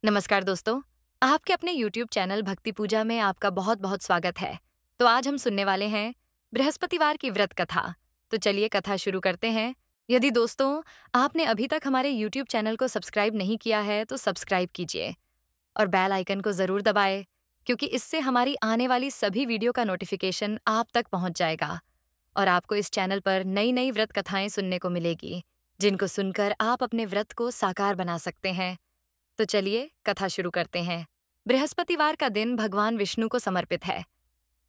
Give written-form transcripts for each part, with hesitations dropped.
नमस्कार दोस्तों, आपके अपने YouTube चैनल भक्ति पूजा में आपका बहुत बहुत स्वागत है। तो आज हम सुनने वाले हैं बृहस्पतिवार की व्रत कथा। तो चलिए कथा शुरू करते हैं। यदि दोस्तों आपने अभी तक हमारे YouTube चैनल को सब्सक्राइब नहीं किया है तो सब्सक्राइब कीजिए और बेल आइकन को जरूर दबाएं, क्योंकि इससे हमारी आने वाली सभी वीडियो का नोटिफिकेशन आप तक पहुंच जाएगा और आपको इस चैनल पर नई नई व्रत कथाएं सुनने को मिलेगी, जिनको सुनकर आप अपने व्रत को साकार बना सकते हैं। तो चलिए कथा शुरू करते हैं। बृहस्पतिवार का दिन भगवान विष्णु को समर्पित है।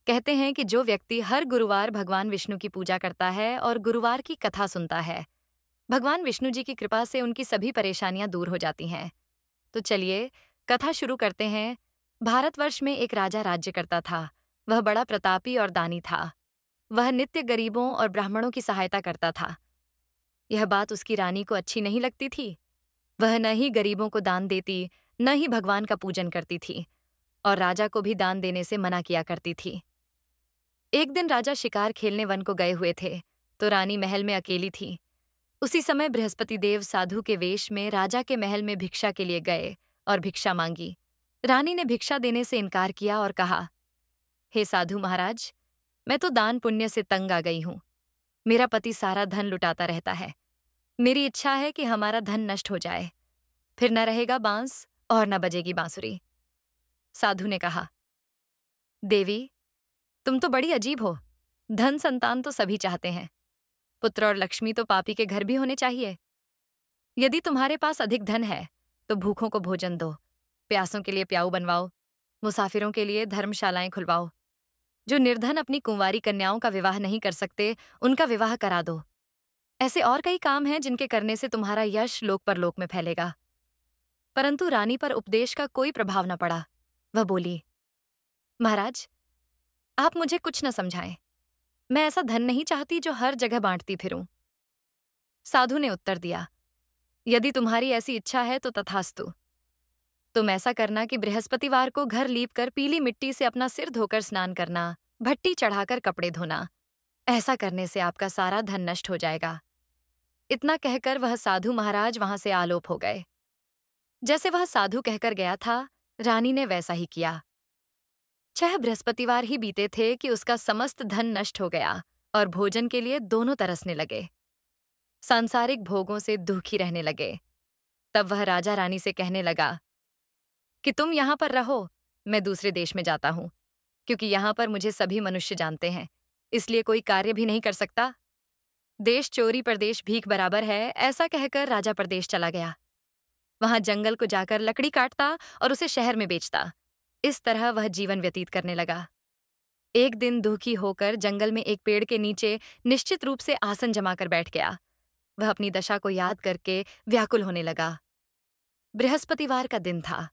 कहते हैं कि जो व्यक्ति हर गुरुवार भगवान विष्णु की पूजा करता है और गुरुवार की कथा सुनता है, भगवान विष्णु जी की कृपा से उनकी सभी परेशानियां दूर हो जाती हैं। तो चलिए कथा शुरू करते हैं। भारतवर्ष में एक राजा राज्य करता था। वह बड़ा प्रतापी और दानी था। वह नित्य गरीबों और ब्राह्मणों की सहायता करता था। यह बात उसकी रानी को अच्छी नहीं लगती थी। वह न ही गरीबों को दान देती, न ही भगवान का पूजन करती थी और राजा को भी दान देने से मना किया करती थी। एक दिन राजा शिकार खेलने वन को गए हुए थे, तो रानी महल में अकेली थी। उसी समय बृहस्पति देव साधु के वेश में राजा के महल में भिक्षा के लिए गए और भिक्षा मांगी। रानी ने भिक्षा देने से इनकार किया और कहा, हे साधु महाराज, मैं तो दान पुण्य से तंग आ गई हूं। मेरा पति सारा धन लुटाता रहता है। मेरी इच्छा है कि हमारा धन नष्ट हो जाए, फिर न रहेगा बांस और न बजेगी बांसुरी। साधु ने कहा, देवी, तुम तो बड़ी अजीब हो। धन संतान तो सभी चाहते हैं। पुत्र और लक्ष्मी तो पापी के घर भी होने चाहिए। यदि तुम्हारे पास अधिक धन है तो भूखों को भोजन दो, प्यासों के लिए प्याऊ बनवाओ, मुसाफिरों के लिए धर्मशालाएं खुलवाओ। जो निर्धन अपनी कुंवारी कन्याओं का विवाह नहीं कर सकते, उनका विवाह करा दो। ऐसे और कई काम हैं जिनके करने से तुम्हारा यश लोक परलोक में फैलेगा। परंतु रानी पर उपदेश का कोई प्रभाव न पड़ा। वह बोली, महाराज, आप मुझे कुछ न समझाएं। मैं ऐसा धन नहीं चाहती जो हर जगह बांटती फिरूं। साधु ने उत्तर दिया, यदि तुम्हारी ऐसी इच्छा है तो तथास्तु। तुम ऐसा करना कि बृहस्पतिवार को घर लीपकर पीली मिट्टी से अपना सिर धोकर स्नान करना, भट्टी चढ़ाकर कपड़े धोना। ऐसा करने से आपका सारा धन नष्ट हो जाएगा। इतना कहकर वह साधु महाराज वहां से आलोप हो गए। जैसे वह साधु कहकर गया था, रानी ने वैसा ही किया। 6 बृहस्पतिवार ही बीते थे कि उसका समस्त धन नष्ट हो गया और भोजन के लिए दोनों तरसने लगे। सांसारिक भोगों से दुखी रहने लगे। तब वह राजा रानी से कहने लगा कि तुम यहाँ पर रहो, मैं दूसरे देश में जाता हूँ, क्योंकि यहाँ पर मुझे सभी मनुष्य जानते हैं, इसलिए कोई कार्य भी नहीं कर सकता। देश चोरी परदेश भीख बराबर है, ऐसा कहकर राजा परदेश चला गया। वहां जंगल को जाकर लकड़ी काटता और उसे शहर में बेचता। इस तरह वह जीवन व्यतीत करने लगा। एक दिन दुखी होकर जंगल में एक पेड़ के नीचे निश्चित रूप से आसन जमाकर बैठ गया। वह अपनी दशा को याद करके व्याकुल होने लगा। बृहस्पतिवार का दिन था।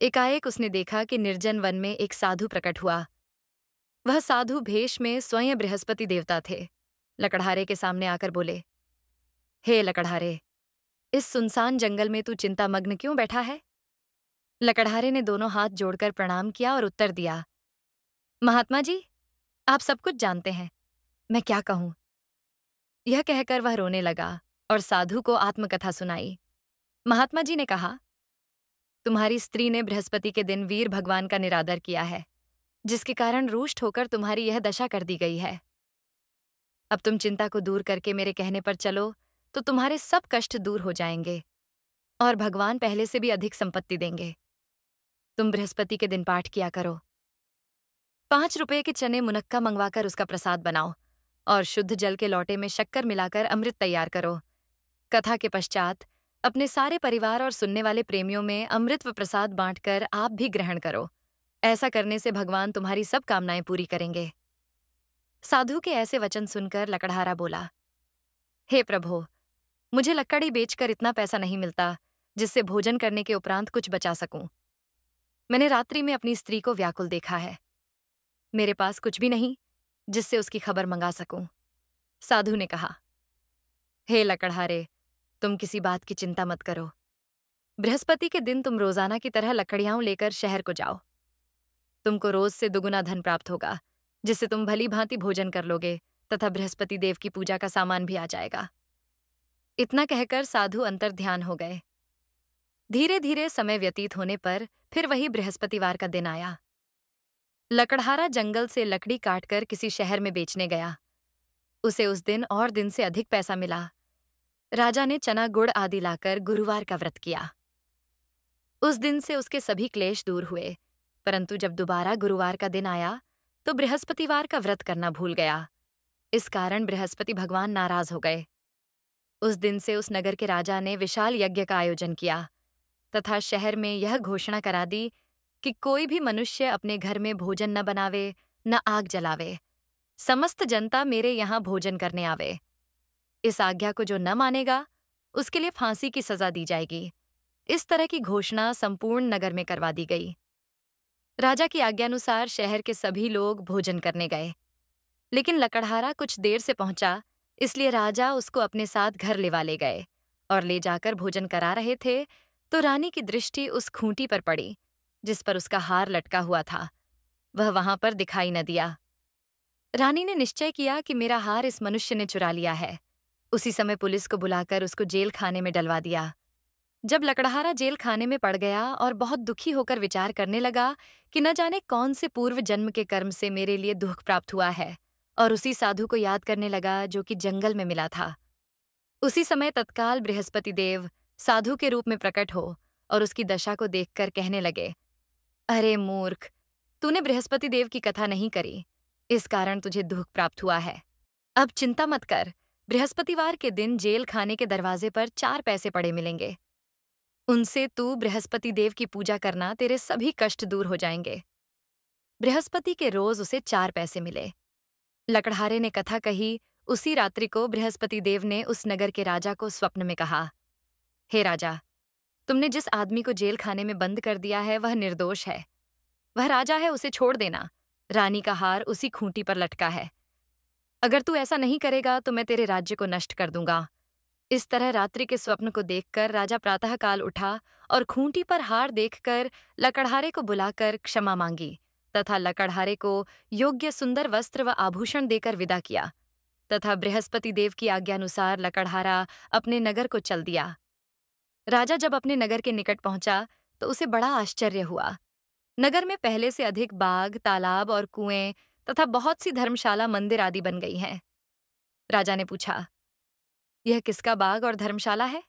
एकाएक उसने देखा कि निर्जन वन में एक साधु प्रकट हुआ। वह साधु भेष में स्वयं बृहस्पति देवता थे। लकड़हारे के सामने आकर बोले, हे लकड़हारे, इस सुनसान जंगल में तू चिंतामग्न क्यों बैठा है? लकड़हारे ने दोनों हाथ जोड़कर प्रणाम किया और उत्तर दिया, महात्मा जी, आप सब कुछ जानते हैं, मैं क्या कहूं? यह कहकर वह रोने लगा और साधु को आत्मकथा सुनाई। महात्मा जी ने कहा, तुम्हारी स्त्री ने बृहस्पति के दिन वीर भगवान का निरादर किया है, जिसके कारण रुष्ट होकर तुम्हारी यह दशा कर दी गई है। अब तुम चिंता को दूर करके मेरे कहने पर चलो तो तुम्हारे सब कष्ट दूर हो जाएंगे और भगवान पहले से भी अधिक संपत्ति देंगे। तुम बृहस्पति के दिन पाठ किया करो। 5 रुपए के चने मुनक्का मंगवाकर उसका प्रसाद बनाओ और शुद्ध जल के लोटे में शक्कर मिलाकर अमृत तैयार करो। कथा के पश्चात अपने सारे परिवार और सुनने वाले प्रेमियों में अमृत व प्रसाद बांटकर आप भी ग्रहण करो। ऐसा करने से भगवान तुम्हारी सब कामनाएं पूरी करेंगे। साधु के ऐसे वचन सुनकर लकड़हारा बोला, हे प्रभो, मुझे लकड़ी बेचकर इतना पैसा नहीं मिलता जिससे भोजन करने के उपरांत कुछ बचा सकूं। मैंने रात्रि में अपनी स्त्री को व्याकुल देखा है। मेरे पास कुछ भी नहीं जिससे उसकी खबर मंगा सकूं। साधु ने कहा, हे लकड़हारे, तुम किसी बात की चिंता मत करो। बृहस्पति के दिन तुम रोजाना की तरह लकड़ियां लेकर शहर को जाओ। तुमको रोज से दुगुना धन प्राप्त होगा, जिससे तुम भली भांति भोजन कर लोगे तथा बृहस्पति देव की पूजा का सामान भी आ जाएगा। इतना कहकर साधु अंतर ध्यान हो गए। धीरे धीरे समय व्यतीत होने पर फिर वही बृहस्पतिवार का दिन आया। लकड़हारा जंगल से लकड़ी काटकर किसी शहर में बेचने गया। उसे उस दिन और दिन से अधिक पैसा मिला। राजा ने चना गुड़ आदि लाकर गुरुवार का व्रत किया। उस दिन से उसके सभी क्लेश दूर हुए, परंतु जब दोबारा गुरुवार का दिन आया तो बृहस्पतिवार का व्रत करना भूल गया। इस कारण बृहस्पति भगवान नाराज हो गए। उस दिन से उस नगर के राजा ने विशाल यज्ञ का आयोजन किया तथा शहर में यह घोषणा करा दी कि कोई भी मनुष्य अपने घर में भोजन न बनावे, न आग जलावे। समस्त जनता मेरे यहाँ भोजन करने आवे। इस आज्ञा को जो न मानेगा उसके लिए फांसी की सजा दी जाएगी। इस तरह की घोषणा संपूर्ण नगर में करवा दी गई। राजा की आज्ञानुसार शहर के सभी लोग भोजन करने गए, लेकिन लकड़हारा कुछ देर से पहुंचा, इसलिए राजा उसको अपने साथ घर लेवा ले गए और ले जाकर भोजन करा रहे थे तो रानी की दृष्टि उस खूंटी पर पड़ी जिस पर उसका हार लटका हुआ था। वह वहां पर दिखाई न दिया। रानी ने निश्चय किया कि मेरा हार इस मनुष्य ने चुरा लिया है। उसी समय पुलिस को बुलाकर उसको जेल खाने में डलवा दिया। जब लकड़हारा जेल खाने में पड़ गया और बहुत दुखी होकर विचार करने लगा कि न जाने कौन से पूर्व जन्म के कर्म से मेरे लिए दुख प्राप्त हुआ है, और उसी साधु को याद करने लगा जो कि जंगल में मिला था। उसी समय तत्काल बृहस्पति देव साधु के रूप में प्रकट हो और उसकी दशा को देखकर कहने लगे, अरे मूर्ख, तूने बृहस्पति देव की कथा नहीं करी, इस कारण तुझे दुख प्राप्त हुआ है। अब चिंता मत कर, बृहस्पतिवार के दिन जेल खाने के दरवाजे पर 4 पैसे पड़े मिलेंगे। उनसे तू बृहस्पति देव की पूजा करना, तेरे सभी कष्ट दूर हो जाएंगे। बृहस्पति के रोज उसे 4 पैसे मिले। लकड़हारे ने कथा कही। उसी रात्रि को बृहस्पति देव ने उस नगर के राजा को स्वप्न में कहा, हे राजा, तुमने जिस आदमी को जेल खाने में बंद कर दिया है वह निर्दोष है। वह राजा है, उसे छोड़ देना। रानी का हार उसी खूंटी पर लटका है। अगर तू ऐसा नहीं करेगा तो मैं तेरे राज्य को नष्ट कर दूंगा। इस तरह रात्रि के स्वप्न को देखकर राजा प्रातःकाल उठा और खूंटी पर हार देखकर लकड़हारे को बुलाकर क्षमा मांगी तथा लकड़हारे को योग्य सुंदर वस्त्र व आभूषण देकर विदा किया तथा बृहस्पति देव की आज्ञानुसार लकड़हारा अपने नगर को चल दिया। राजा जब अपने नगर के निकट पहुंचा तो उसे बड़ा आश्चर्य हुआ। नगर में पहले से अधिक बाग, तालाब और कुएं तथा बहुत सी धर्मशाला, मंदिर आदि बन गई हैं। राजा ने पूछा, यह किसका बाग और धर्मशाला है?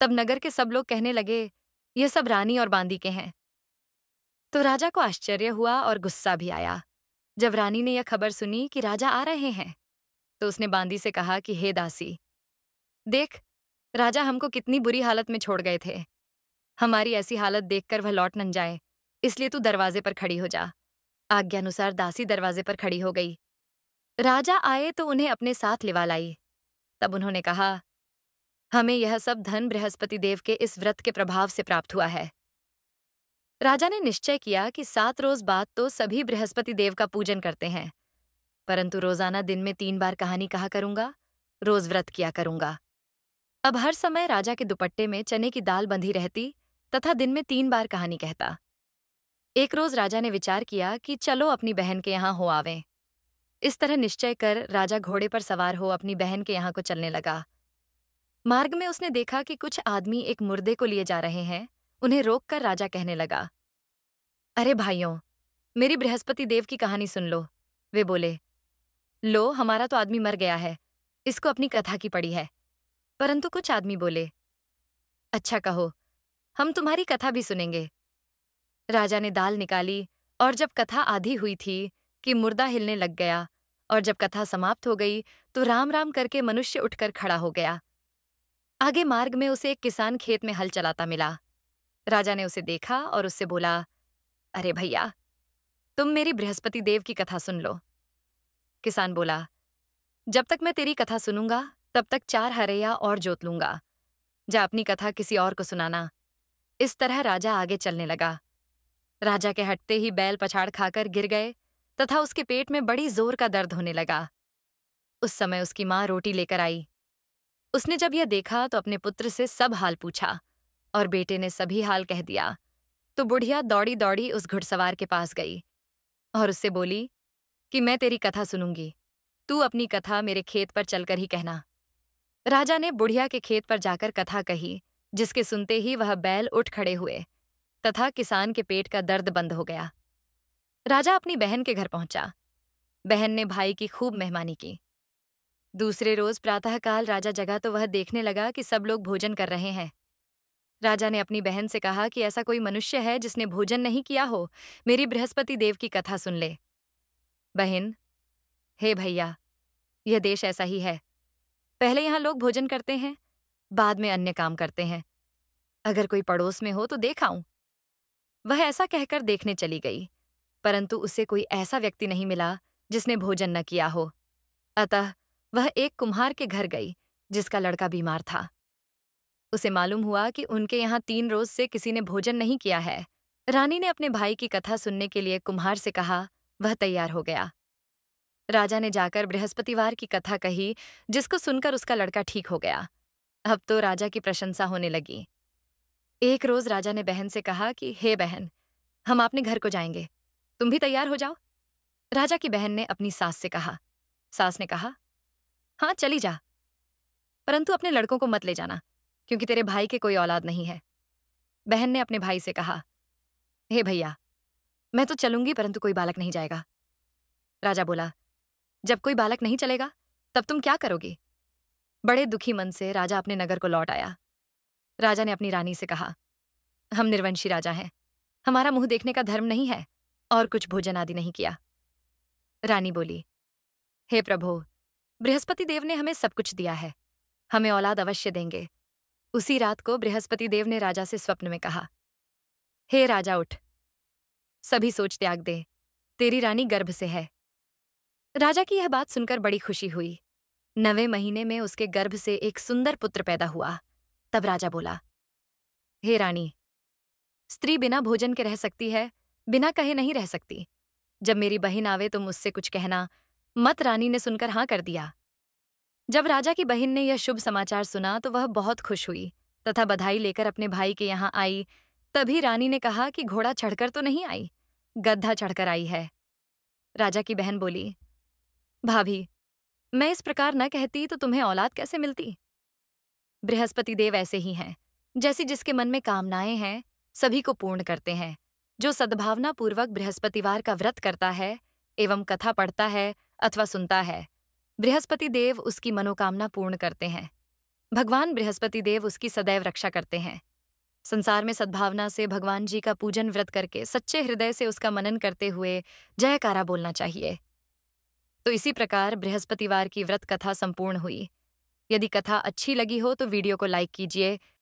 तब नगर के सब लोग कहने लगे, यह सब रानी और बांदी के हैं। तो राजा को आश्चर्य हुआ और गुस्सा भी आया। जब रानी ने यह खबर सुनी कि राजा आ रहे हैं, तो उसने बांदी से कहा कि हे दासी, देख, राजा हमको कितनी बुरी हालत में छोड़ गए थे। हमारी ऐसी हालत देखकर वह लौट न जाए, इसलिए तू दरवाजे पर खड़ी हो जा। आज्ञानुसार दासी दरवाजे पर खड़ी हो गई। राजा आए तो उन्हें अपने साथ लिवा लाई। तब उन्होंने कहा, हमें यह सब धन बृहस्पति देव के इस व्रत के प्रभाव से प्राप्त हुआ है। राजा ने निश्चय किया कि 7 रोज बाद तो सभी बृहस्पति देव का पूजन करते हैं, परंतु रोजाना दिन में 3 बार कहानी कहा करूंगा, रोज व्रत किया करूंगा। अब हर समय राजा के दुपट्टे में चने की दाल बंधी रहती तथा दिन में 3 बार कहानी कहता। एक रोज राजा ने विचार किया कि चलो अपनी बहन के यहाँ हो आवें। इस तरह निश्चय कर राजा घोड़े पर सवार हो अपनी बहन के यहाँ को चलने लगा। मार्ग में उसने देखा कि कुछ आदमी एक मुर्दे को लिए जा रहे हैं। उन्हें रोककर राजा कहने लगा, अरे भाइयों, मेरी बृहस्पति देव की कहानी सुन लो। वे बोले, लो, हमारा तो आदमी मर गया है, इसको अपनी कथा की पड़ी है। परंतु कुछ आदमी बोले, अच्छा कहो, हम तुम्हारी कथा भी सुनेंगे। राजा ने दाल निकाली और जब कथा आधी हुई थी कि मुर्दा हिलने लग गया, और जब कथा समाप्त हो गई तो राम राम करके मनुष्य उठकर खड़ा हो गया। आगे मार्ग में उसे एक किसान खेत में हल चलाता मिला। राजा ने उसे देखा और उससे बोला, अरे भैया, तुम मेरी बृहस्पति देव की कथा सुन लो। किसान बोला, जब तक मैं तेरी कथा सुनूंगा तब तक 4 हरैया और जोत लूंगा। जा अपनी कथा किसी और को सुनाना। इस तरह राजा आगे चलने लगा। राजा के हटते ही बैल पछाड़ खाकर गिर गए तथा उसके पेट में बड़ी जोर का दर्द होने लगा। उस समय उसकी माँ रोटी लेकर आई। उसने जब यह देखा तो अपने पुत्र से सब हाल पूछा और बेटे ने सभी हाल कह दिया। तो बुढ़िया दौड़ी दौड़ी उस घुड़सवार के पास गई और उससे बोली कि मैं तेरी कथा सुनूंगी, तू अपनी कथा मेरे खेत पर चलकर ही कहना। राजा ने बुढ़िया के खेत पर जाकर कथा कही जिसके सुनते ही वह बैल उठ खड़े हुए तथा किसान के पेट का दर्द बंद हो गया। राजा अपनी बहन के घर पहुंचा। बहन ने भाई की खूब मेहमानी की। दूसरे रोज प्रातःकाल राजा जगा तो वह देखने लगा कि सब लोग भोजन कर रहे हैं। राजा ने अपनी बहन से कहा कि ऐसा कोई मनुष्य है जिसने भोजन नहीं किया हो, मेरी बृहस्पति देव की कथा सुन ले। बहन, हे भैया, यह देश ऐसा ही है। पहले यहाँ लोग भोजन करते हैं, बाद में अन्य काम करते हैं। अगर कोई पड़ोस में हो तो देख आऊं। वह ऐसा कहकर देखने चली गई, परंतु उसे कोई ऐसा व्यक्ति नहीं मिला जिसने भोजन न किया हो। अतः वह एक कुम्हार के घर गई जिसका लड़का बीमार था। उसे मालूम हुआ कि उनके यहाँ 3 रोज से किसी ने भोजन नहीं किया है। रानी ने अपने भाई की कथा सुनने के लिए कुम्हार से कहा। वह तैयार हो गया। राजा ने जाकर बृहस्पतिवार की कथा कही, जिसको सुनकर उसका लड़का ठीक हो गया। अब तो राजा की प्रशंसा होने लगी। एक रोज राजा ने बहन से कहा कि हे बहन, हम अपने घर को जाएंगे, तुम भी तैयार हो जाओ। राजा की बहन ने अपनी सास से कहा। सास ने कहा, हाँ चली जा, परंतु अपने लड़कों को मत ले जाना, क्योंकि तेरे भाई के कोई औलाद नहीं है। बहन ने अपने भाई से कहा, हे भैया, मैं तो चलूंगी परंतु कोई बालक नहीं जाएगा। राजा बोला, जब कोई बालक नहीं चलेगा तब तुम क्या करोगी? बड़े दुखी मन से राजा अपने नगर को लौट आया। राजा ने अपनी रानी से कहा, हम निर्वंशी राजा हैं, हमारा मुंह देखने का धर्म नहीं है और कुछ भोजन आदि नहीं किया। रानी बोली, हे प्रभु, बृहस्पति देव ने हमें सब कुछ दिया है, हमें औलाद अवश्य देंगे। उसी रात को बृहस्पति देव ने राजा से स्वप्न में कहा, हे राजा उठ, सभी सोच त्याग दे, तेरी रानी गर्भ से है। राजा की यह बात सुनकर बड़ी खुशी हुई। 9वें महीने में उसके गर्भ से एक सुंदर पुत्र पैदा हुआ। तब राजा बोला, हे रानी, स्त्री बिना भोजन के रह सकती है, बिना कहे नहीं रह सकती। जब मेरी बहन आवे तो मुझसे कुछ कहना मत। रानी ने सुनकर हाँ कर दिया। जब राजा की बहन ने यह शुभ समाचार सुना तो वह बहुत खुश हुई तथा बधाई लेकर अपने भाई के यहाँ आई। तभी रानी ने कहा कि घोड़ा चढ़कर तो नहीं आई, गधा चढ़कर आई है। राजा की बहन बोली, भाभी, मैं इस प्रकार न कहती तो तुम्हें औलाद कैसे मिलती? बृहस्पति देव ऐसे ही हैं, जैसी जिसके मन में कामनाएं हैं सभी को पूर्ण करते हैं। जो सद्भावना पूर्वक बृहस्पतिवार का व्रत करता है एवं कथा पढ़ता है अथवा सुनता है, बृहस्पति देव उसकी मनोकामना पूर्ण करते हैं। भगवान बृहस्पति देव उसकी सदैव रक्षा करते हैं। संसार में सद्भावना से भगवान जी का पूजन व्रत करके सच्चे हृदय से उसका मनन करते हुए जयकारा बोलना चाहिए। तो इसी प्रकार बृहस्पतिवार की व्रत कथा संपूर्ण हुई। यदि कथा अच्छी लगी हो तो वीडियो को लाइक कीजिए,